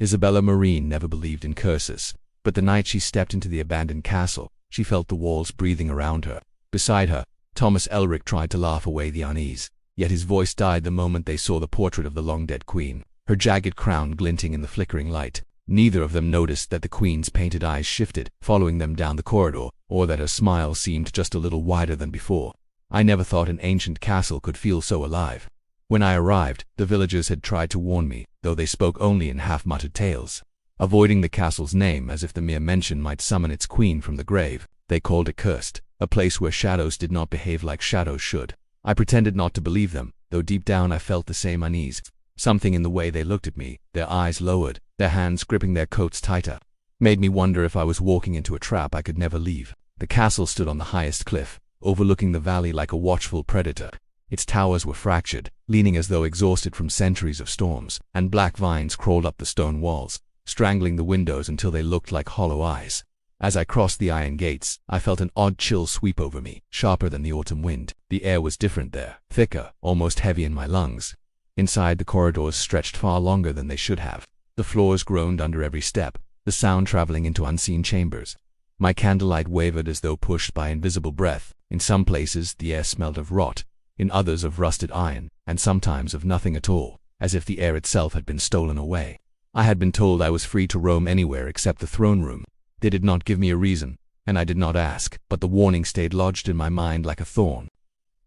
Isabella Mareen never believed in curses, but the night she stepped into the abandoned castle, she felt the walls breathing around her. Beside her, Thomas Elric tried to laugh away the unease, yet his voice died the moment they saw the portrait of the long-dead queen, her jagged crown glinting in the flickering light. Neither of them noticed that the queen's painted eyes shifted, following them down the corridor, or that her smile seemed just a little wider than before. I never thought an ancient castle could feel so alive. When I arrived, the villagers had tried to warn me, though they spoke only in half-muttered tales. Avoiding the castle's name as if the mere mention might summon its queen from the grave, they called it cursed, a place where shadows did not behave like shadows should. I pretended not to believe them, though deep down I felt the same unease. Something in the way they looked at me, their eyes lowered, their hands gripping their coats tighter, made me wonder if I was walking into a trap I could never leave. The castle stood on the highest cliff, overlooking the valley like a watchful predator. Its towers were fractured, leaning as though exhausted from centuries of storms, and black vines crawled up the stone walls, strangling the windows until they looked like hollow eyes. As I crossed the iron gates, I felt an odd chill sweep over me, sharper than the autumn wind. The air was different there, thicker, almost heavy in my lungs. Inside, the corridors stretched far longer than they should have. The floors groaned under every step, the sound traveling into unseen chambers. My candlelight wavered as though pushed by invisible breath. In some places, the air smelled of rot, in others of rusted iron, and sometimes of nothing at all, as if the air itself had been stolen away. I had been told I was free to roam anywhere except the throne room. They did not give me a reason, and I did not ask, but the warning stayed lodged in my mind like a thorn.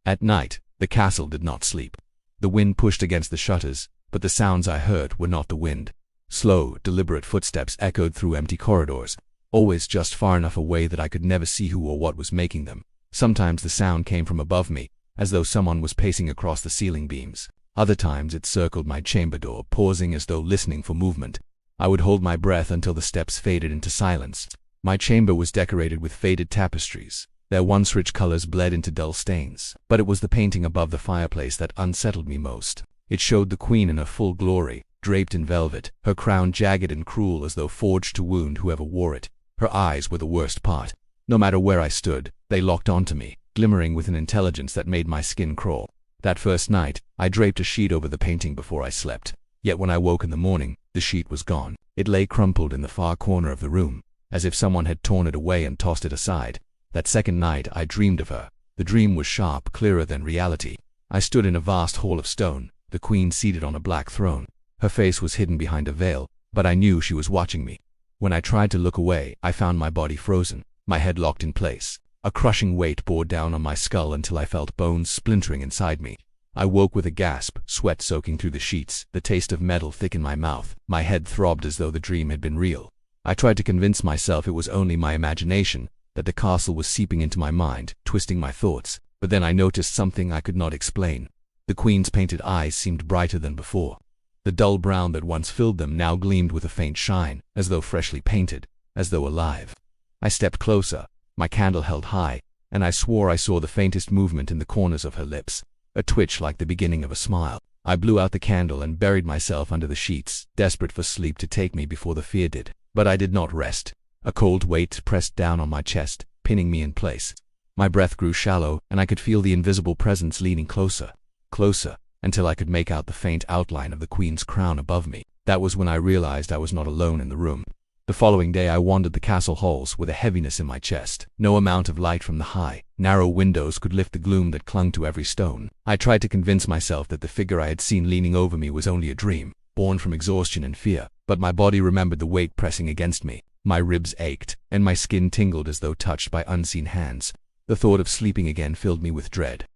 At night, the castle did not sleep. The wind pushed against the shutters, but the sounds I heard were not the wind. Slow, deliberate footsteps echoed through empty corridors, always just far enough away that I could never see who or what was making them. Sometimes the sound came from above me, as though someone was pacing across the ceiling beams. Other times it circled my chamber door, pausing as though listening for movement. I would hold my breath until the steps faded into silence. My chamber was decorated with faded tapestries. Their once rich colors bled into dull stains, but it was the painting above the fireplace that unsettled me most. It showed the queen in her full glory, draped in velvet, her crown jagged and cruel as though forged to wound whoever wore it. Her eyes were the worst part. No matter where I stood, they locked onto me, glimmering with an intelligence that made my skin crawl. That first night, I draped a sheet over the painting before I slept. Yet when I woke in the morning, the sheet was gone. It lay crumpled in the far corner of the room, as if someone had torn it away and tossed it aside. That second night, I dreamed of her. The dream was sharp, clearer than reality. I stood in a vast hall of stone, the queen seated on a black throne. Her face was hidden behind a veil, but I knew she was watching me. When I tried to look away, I found my body frozen, my head locked in place. A crushing weight bore down on my skull until I felt bones splintering inside me. I woke with a gasp, sweat soaking through the sheets, the taste of metal thick in my mouth. My head throbbed as though the dream had been real. I tried to convince myself it was only my imagination, that the castle was seeping into my mind, twisting my thoughts. But then I noticed something I could not explain. The queen's painted eyes seemed brighter than before. The dull brown that once filled them now gleamed with a faint shine, as though freshly painted, as though alive. I stepped closer, my candle held high, and I swore I saw the faintest movement in the corners of her lips, a twitch like the beginning of a smile. I blew out the candle and buried myself under the sheets, desperate for sleep to take me before the fear did. But I did not rest. A cold weight pressed down on my chest, pinning me in place. My breath grew shallow, and I could feel the invisible presence leaning closer, closer, until I could make out the faint outline of the queen's crown above me. That was when I realized I was not alone in the room. The following day I wandered the castle halls with a heaviness in my chest. No amount of light from the high, narrow windows could lift the gloom that clung to every stone. I tried to convince myself that the figure I had seen leaning over me was only a dream, born from exhaustion and fear, but my body remembered the weight pressing against me. My ribs ached, and my skin tingled as though touched by unseen hands. The thought of sleeping again filled me with dread.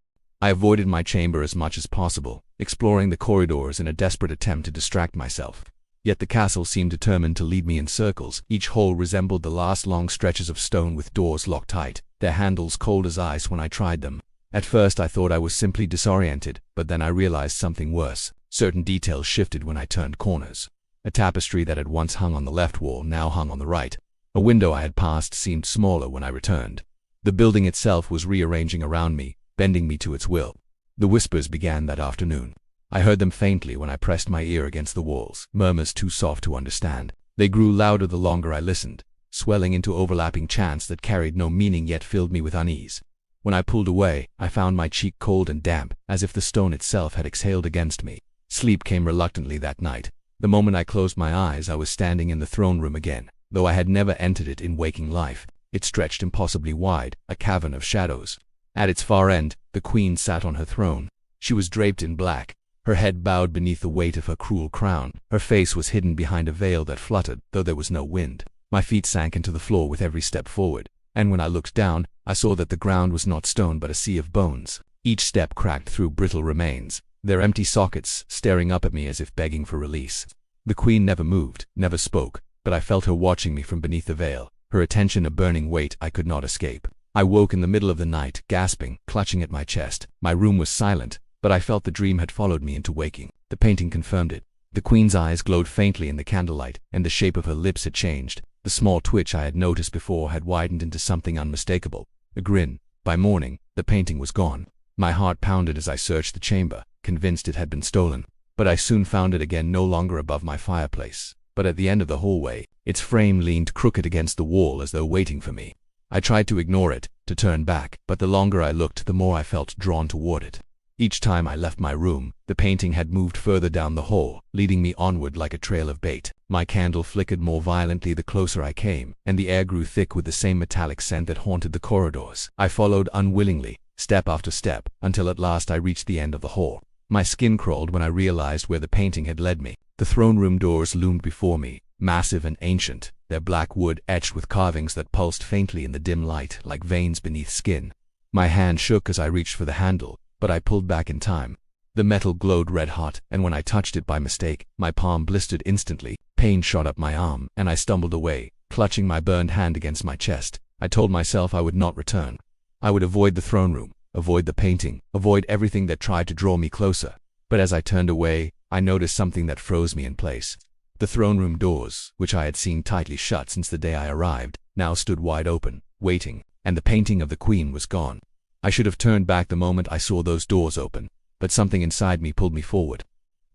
I avoided my chamber as much as possible, exploring the corridors in a desperate attempt to distract myself. Yet the castle seemed determined to lead me in circles. Each hall resembled the last long stretches of stone with doors locked tight, their handles cold as ice when I tried them. At first I thought I was simply disoriented, but then I realized something worse. Certain details shifted when I turned corners. A tapestry that had once hung on the left wall now hung on the right. A window I had passed seemed smaller when I returned. The building itself was rearranging around me, bending me to its will. The whispers began that afternoon. I heard them faintly when I pressed my ear against the walls, murmurs too soft to understand. They grew louder the longer I listened, swelling into overlapping chants that carried no meaning yet filled me with unease. When I pulled away, I found my cheek cold and damp, as if the stone itself had exhaled against me. Sleep came reluctantly that night. The moment I closed my eyes, I was standing in the throne room again. Though I had never entered it in waking life, it stretched impossibly wide, a cavern of shadows. At its far end, the queen sat on her throne. She was draped in black, her head bowed beneath the weight of her cruel crown. Her face was hidden behind a veil that fluttered, though there was no wind. My feet sank into the floor with every step forward, and when I looked down, I saw that the ground was not stone but a sea of bones. Each step cracked through brittle remains, their empty sockets staring up at me as if begging for release. The queen never moved, never spoke, but I felt her watching me from beneath the veil, her attention a burning weight I could not escape. I woke in the middle of the night, gasping, clutching at my chest. My room was silent, but I felt the dream had followed me into waking. The painting confirmed it. The queen's eyes glowed faintly in the candlelight, and the shape of her lips had changed. The small twitch I had noticed before had widened into something unmistakable, a grin. By morning, the painting was gone. My heart pounded as I searched the chamber, convinced it had been stolen. But I soon found it again, no longer above my fireplace, but at the end of the hallway. Its frame leaned crooked against the wall as though waiting for me. I tried to ignore it, to turn back, but the longer I looked, the more I felt drawn toward it. Each time I left my room, the painting had moved further down the hall, leading me onward like a trail of bait. My candle flickered more violently the closer I came, and the air grew thick with the same metallic scent that haunted the corridors. I followed unwillingly, step after step, until at last I reached the end of the hall. My skin crawled when I realized where the painting had led me. The throne room doors loomed before me, massive and ancient, their black wood etched with carvings that pulsed faintly in the dim light like veins beneath skin. My hand shook as I reached for the handle, but I pulled back in time. The metal glowed red hot, and when I touched it by mistake, my palm blistered instantly. Pain shot up my arm, and I stumbled away, clutching my burned hand against my chest. I told myself I would not return. I would avoid the throne room, avoid the painting, avoid everything that tried to draw me closer. But as I turned away, I noticed something that froze me in place. The throne room doors, which I had seen tightly shut since the day I arrived, now stood wide open, waiting, and the painting of the queen was gone. I should have turned back the moment I saw those doors open, but something inside me pulled me forward.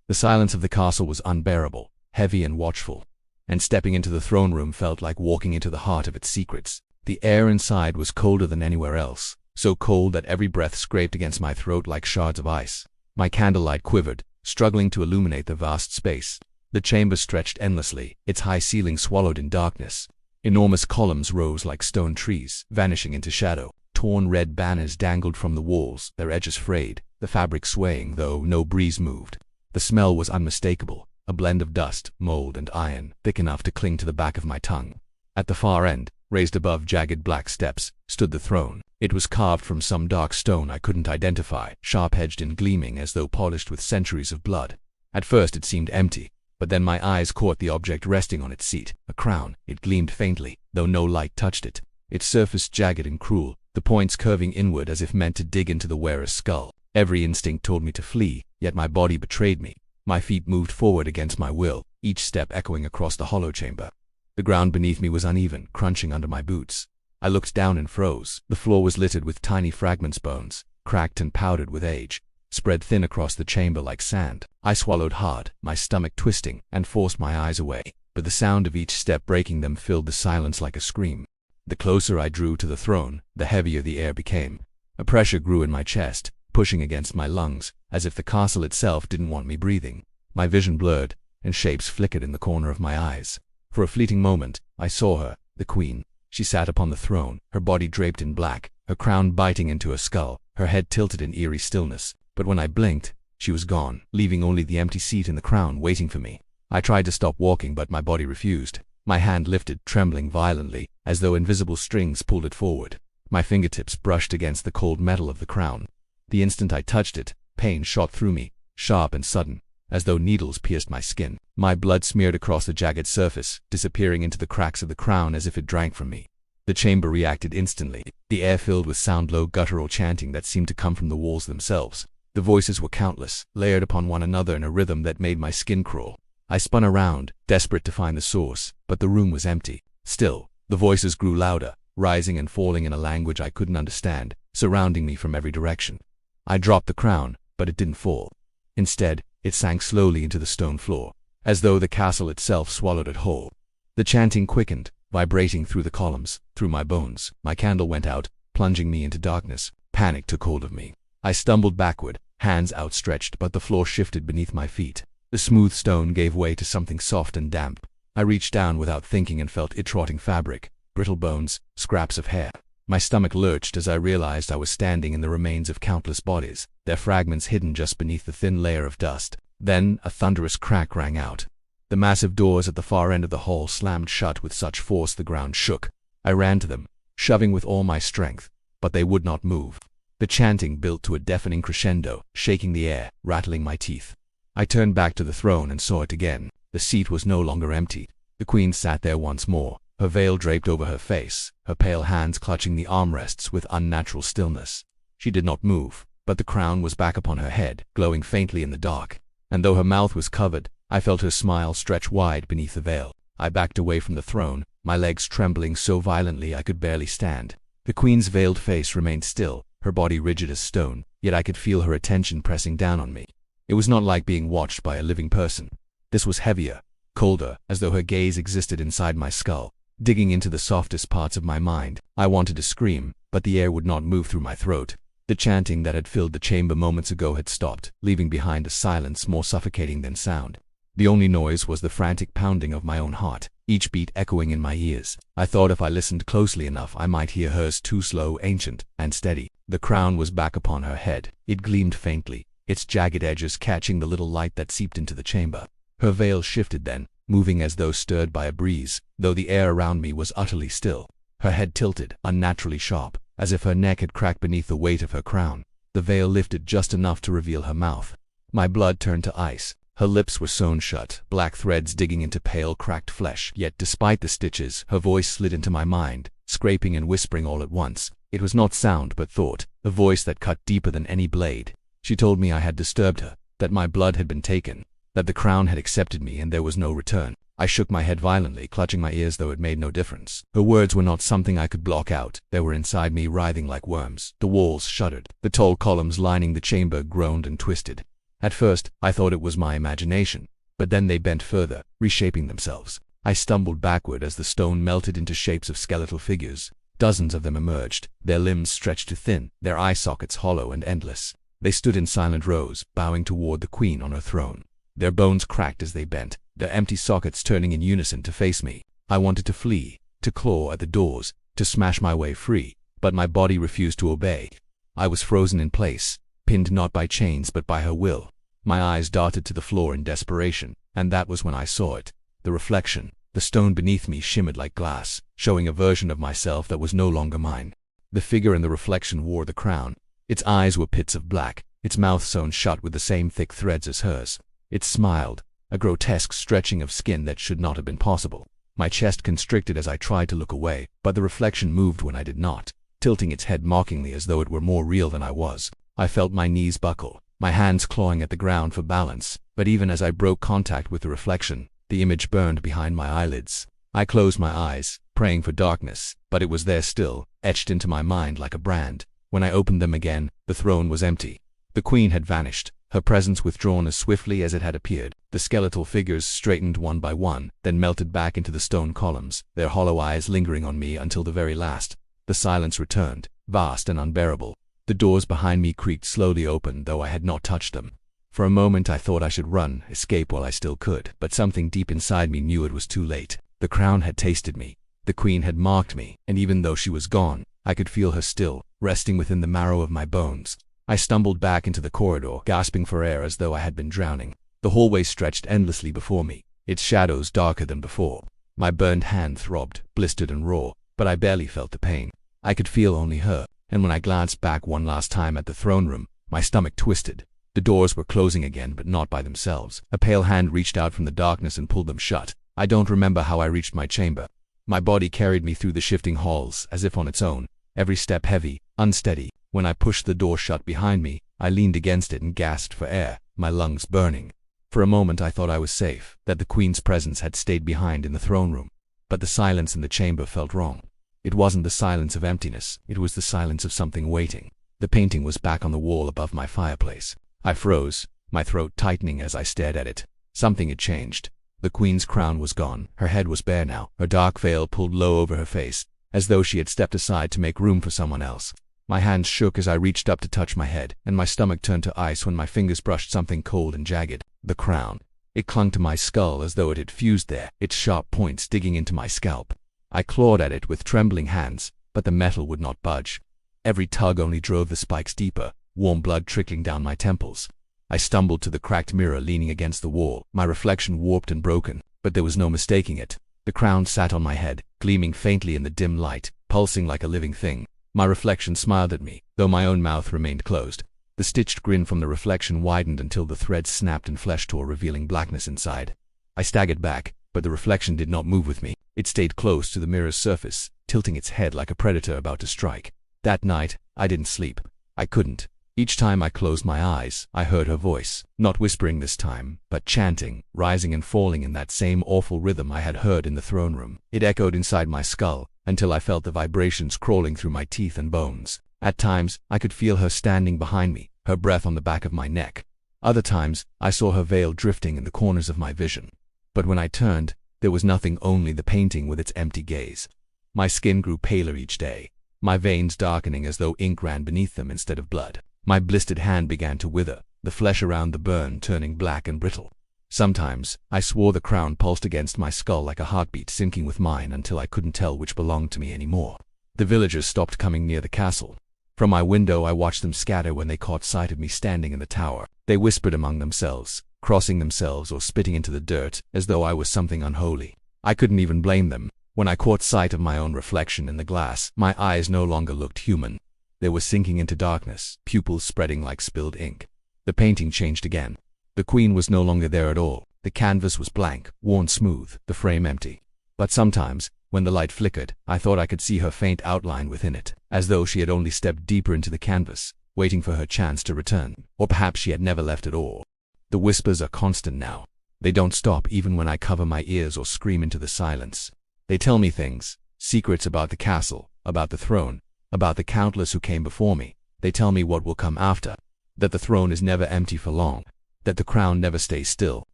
The silence of the castle was unbearable, heavy and watchful, and stepping into the throne room felt like walking into the heart of its secrets. The air inside was colder than anywhere else, so cold that every breath scraped against my throat like shards of ice. My candlelight quivered, struggling to illuminate the vast space. The chamber stretched endlessly, its high ceiling swallowed in darkness. Enormous columns rose like stone trees, vanishing into shadow. Torn red banners dangled from the walls, their edges frayed, the fabric swaying though no breeze moved. The smell was unmistakable, a blend of dust, mold, and iron, thick enough to cling to the back of my tongue. At the far end, raised above jagged black steps, stood the throne. It was carved from some dark stone I couldn't identify, sharp-edged and gleaming as though polished with centuries of blood. At first it seemed empty, but then my eyes caught the object resting on its seat, a crown. It gleamed faintly, though no light touched it. Its surface jagged and cruel, the points curving inward as if meant to dig into the wearer's skull. Every instinct told me to flee, yet my body betrayed me. My feet moved forward against my will, each step echoing across the hollow chamber. The ground beneath me was uneven, crunching under my boots. I looked down and froze. The floor was littered with tiny fragments, bones, cracked and powdered with age, spread thin across the chamber like sand. I swallowed hard, my stomach twisting, and forced my eyes away, but the sound of each step breaking them filled the silence like a scream. The closer I drew to the throne, the heavier the air became. A pressure grew in my chest, pushing against my lungs, as if the castle itself didn't want me breathing. My vision blurred, and shapes flickered in the corner of my eyes. For a fleeting moment, I saw her, the queen. She sat upon the throne, her body draped in black, her crown biting into her skull, her head tilted in eerie stillness. But when I blinked, she was gone, leaving only the empty seat and the crown waiting for me. I tried to stop walking, but my body refused. My hand lifted, trembling violently, as though invisible strings pulled it forward. My fingertips brushed against the cold metal of the crown. The instant I touched it, pain shot through me, sharp and sudden, as though needles pierced my skin. My blood smeared across the jagged surface, disappearing into the cracks of the crown as if it drank from me. The chamber reacted instantly, the air filled with low guttural chanting that seemed to come from the walls themselves. The voices were countless, layered upon one another in a rhythm that made my skin crawl. I spun around, desperate to find the source, but the room was empty. Still, the voices grew louder, rising and falling in a language I couldn't understand, surrounding me from every direction. I dropped the crown, but it didn't fall. Instead, it sank slowly into the stone floor, as though the castle itself swallowed it whole. The chanting quickened, vibrating through the columns, through my bones. My candle went out, plunging me into darkness. Panic took hold of me. I stumbled backward, hands outstretched, but the floor shifted beneath my feet. The smooth stone gave way to something soft and damp. I reached down without thinking and felt it rotting fabric, brittle bones, scraps of hair. My stomach lurched as I realized I was standing in the remains of countless bodies, their fragments hidden just beneath the thin layer of dust. Then a thunderous crack rang out. The massive doors at the far end of the hall slammed shut with such force the ground shook. I ran to them, shoving with all my strength, but they would not move. The chanting built to a deafening crescendo, shaking the air, rattling my teeth. I turned back to the throne and saw it again. The seat was no longer empty. The queen sat there once more, her veil draped over her face, her pale hands clutching the armrests with unnatural stillness. She did not move, but the crown was back upon her head, glowing faintly in the dark. And though her mouth was covered, I felt her smile stretch wide beneath the veil. I backed away from the throne, my legs trembling so violently I could barely stand. The queen's veiled face remained still, her body rigid as stone, yet I could feel her attention pressing down on me. It was not like being watched by a living person. This was heavier, colder, as though her gaze existed inside my skull, digging into the softest parts of my mind. I wanted to scream, but the air would not move through my throat. The chanting that had filled the chamber moments ago had stopped, leaving behind a silence more suffocating than sound. The only noise was the frantic pounding of my own heart, each beat echoing in my ears. I thought if I listened closely enough I might hear hers, too slow, ancient, and steady. The crown was back upon her head. It gleamed faintly, its jagged edges catching the little light that seeped into the chamber. Her veil shifted then, moving as though stirred by a breeze, though the air around me was utterly still. Her head tilted, unnaturally sharp, as if her neck had cracked beneath the weight of her crown. The veil lifted just enough to reveal her mouth. My blood turned to ice. Her lips were sewn shut, black threads digging into pale, cracked flesh. Yet despite the stitches, her voice slid into my mind, scraping and whispering all at once. It was not sound but thought, a voice that cut deeper than any blade. She told me I had disturbed her, that my blood had been taken, that the crown had accepted me and there was no return. I shook my head violently, clutching my ears, though it made no difference. Her words were not something I could block out. They were inside me, writhing like worms. The walls shuddered. The tall columns lining the chamber groaned and twisted. At first, I thought it was my imagination, but then they bent further, reshaping themselves. I stumbled backward as the stone melted into shapes of skeletal figures. Dozens of them emerged, their limbs stretched to thin, their eye sockets hollow and endless. They stood in silent rows, bowing toward the queen on her throne. Their bones cracked as they bent, their empty sockets turning in unison to face me. I wanted to flee, to claw at the doors, to smash my way free, but my body refused to obey. I was frozen in place, pinned not by chains but by her will. My eyes darted to the floor in desperation, and that was when I saw it. The reflection. The stone beneath me shimmered like glass, showing a version of myself that was no longer mine. The figure in the reflection wore the crown. Its eyes were pits of black, its mouth sewn shut with the same thick threads as hers. It smiled, a grotesque stretching of skin that should not have been possible. My chest constricted as I tried to look away, but the reflection moved when I did not, tilting its head mockingly as though it were more real than I was. I felt my knees buckle, my hands clawing at the ground for balance, but even as I broke contact with the reflection, the image burned behind my eyelids. I closed my eyes, praying for darkness, but it was there still, etched into my mind like a brand. When I opened them again, the throne was empty. The queen had vanished, her presence withdrawn as swiftly as it had appeared. The skeletal figures straightened one by one, then melted back into the stone columns, their hollow eyes lingering on me until the very last. The silence returned, vast and unbearable. The doors behind me creaked slowly open, though I had not touched them. For a moment I thought I should run, escape while I still could, but something deep inside me knew it was too late. The crown had tasted me. The queen had marked me, and even though she was gone, I could feel her still, resting within the marrow of my bones. I stumbled back into the corridor, gasping for air as though I had been drowning. The hallway stretched endlessly before me, its shadows darker than before. My burned hand throbbed, blistered and raw, but I barely felt the pain. I could feel only her, and when I glanced back one last time at the throne room, my stomach twisted. The doors were closing again, but not by themselves. A pale hand reached out from the darkness and pulled them shut. I don't remember how I reached my chamber. My body carried me through the shifting halls, as if on its own, every step heavy, unsteady. When I pushed the door shut behind me, I leaned against it and gasped for air, my lungs burning. For a moment I thought I was safe, that the queen's presence had stayed behind in the throne room. But the silence in the chamber felt wrong. It wasn't the silence of emptiness, it was the silence of something waiting. The painting was back on the wall above my fireplace. I froze, my throat tightening as I stared at it. Something had changed. The queen's crown was gone, her head was bare now, her dark veil pulled low over her face, as though she had stepped aside to make room for someone else. My hands shook as I reached up to touch my head, and my stomach turned to ice when my fingers brushed something cold and jagged. The crown. It clung to my skull as though it had fused there, its sharp points digging into my scalp. I clawed at it with trembling hands, but the metal would not budge. Every tug only drove the spikes deeper, warm blood trickling down my temples. I stumbled to the cracked mirror leaning against the wall, my reflection warped and broken, but there was no mistaking it. The crown sat on my head, gleaming faintly in the dim light, pulsing like a living thing. My reflection smiled at me, though my own mouth remained closed. The stitched grin from the reflection widened until the threads snapped and flesh tore, revealing blackness inside. I staggered back, but the reflection did not move with me. It stayed close to the mirror's surface, tilting its head like a predator about to strike. That night, I didn't sleep. I couldn't. Each time I closed my eyes, I heard her voice, not whispering this time, but chanting, rising and falling in that same awful rhythm I had heard in the throne room. It echoed inside my skull, until I felt the vibrations crawling through my teeth and bones. At times, I could feel her standing behind me, her breath on the back of my neck. Other times, I saw her veil drifting in the corners of my vision. But when I turned, there was nothing, only the painting with its empty gaze. My skin grew paler each day, my veins darkening as though ink ran beneath them instead of blood. My blistered hand began to wither, the flesh around the burn turning black and brittle. Sometimes, I swore the crown pulsed against my skull like a heartbeat syncing with mine until I couldn't tell which belonged to me anymore. The villagers stopped coming near the castle. From my window I watched them scatter when they caught sight of me standing in the tower. They whispered among themselves, crossing themselves or spitting into the dirt, as though I was something unholy. I couldn't even blame them. When I caught sight of my own reflection in the glass, my eyes no longer looked human. They were sinking into darkness, pupils spreading like spilled ink. The painting changed again. The queen was no longer there at all. The canvas was blank, worn smooth, the frame empty. But sometimes, when the light flickered, I thought I could see her faint outline within it, as though she had only stepped deeper into the canvas, waiting for her chance to return. Or perhaps she had never left at all. The whispers are constant now. They don't stop even when I cover my ears or scream into the silence. They tell me things, secrets about the castle, about the throne, about the countless who came before me. They tell me what will come after, that the throne is never empty for long, that the crown never stays still,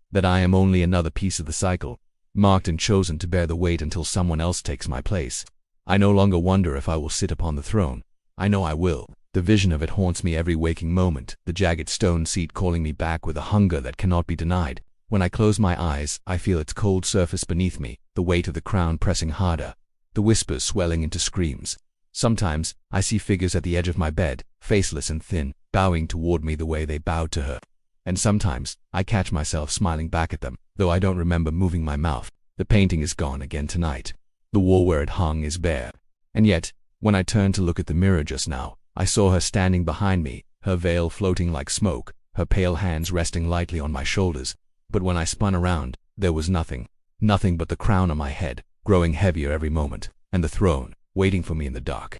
that I am only another piece of the cycle, marked and chosen to bear the weight until someone else takes my place. I no longer wonder if I will sit upon the throne. I know I will. The vision of it haunts me every waking moment, the jagged stone seat calling me back with a hunger that cannot be denied. When I close my eyes, I feel its cold surface beneath me, the weight of the crown pressing harder, the whispers swelling into screams. Sometimes, I see figures at the edge of my bed, faceless and thin, bowing toward me the way they bowed to her. And sometimes, I catch myself smiling back at them, though I don't remember moving my mouth. The painting is gone again tonight. The wall where it hung is bare. And yet, when I turned to look at the mirror just now, I saw her standing behind me, her veil floating like smoke, her pale hands resting lightly on my shoulders. But when I spun around, there was nothing. Nothing but the crown on my head, growing heavier every moment, and the throne, waiting for me in the dark.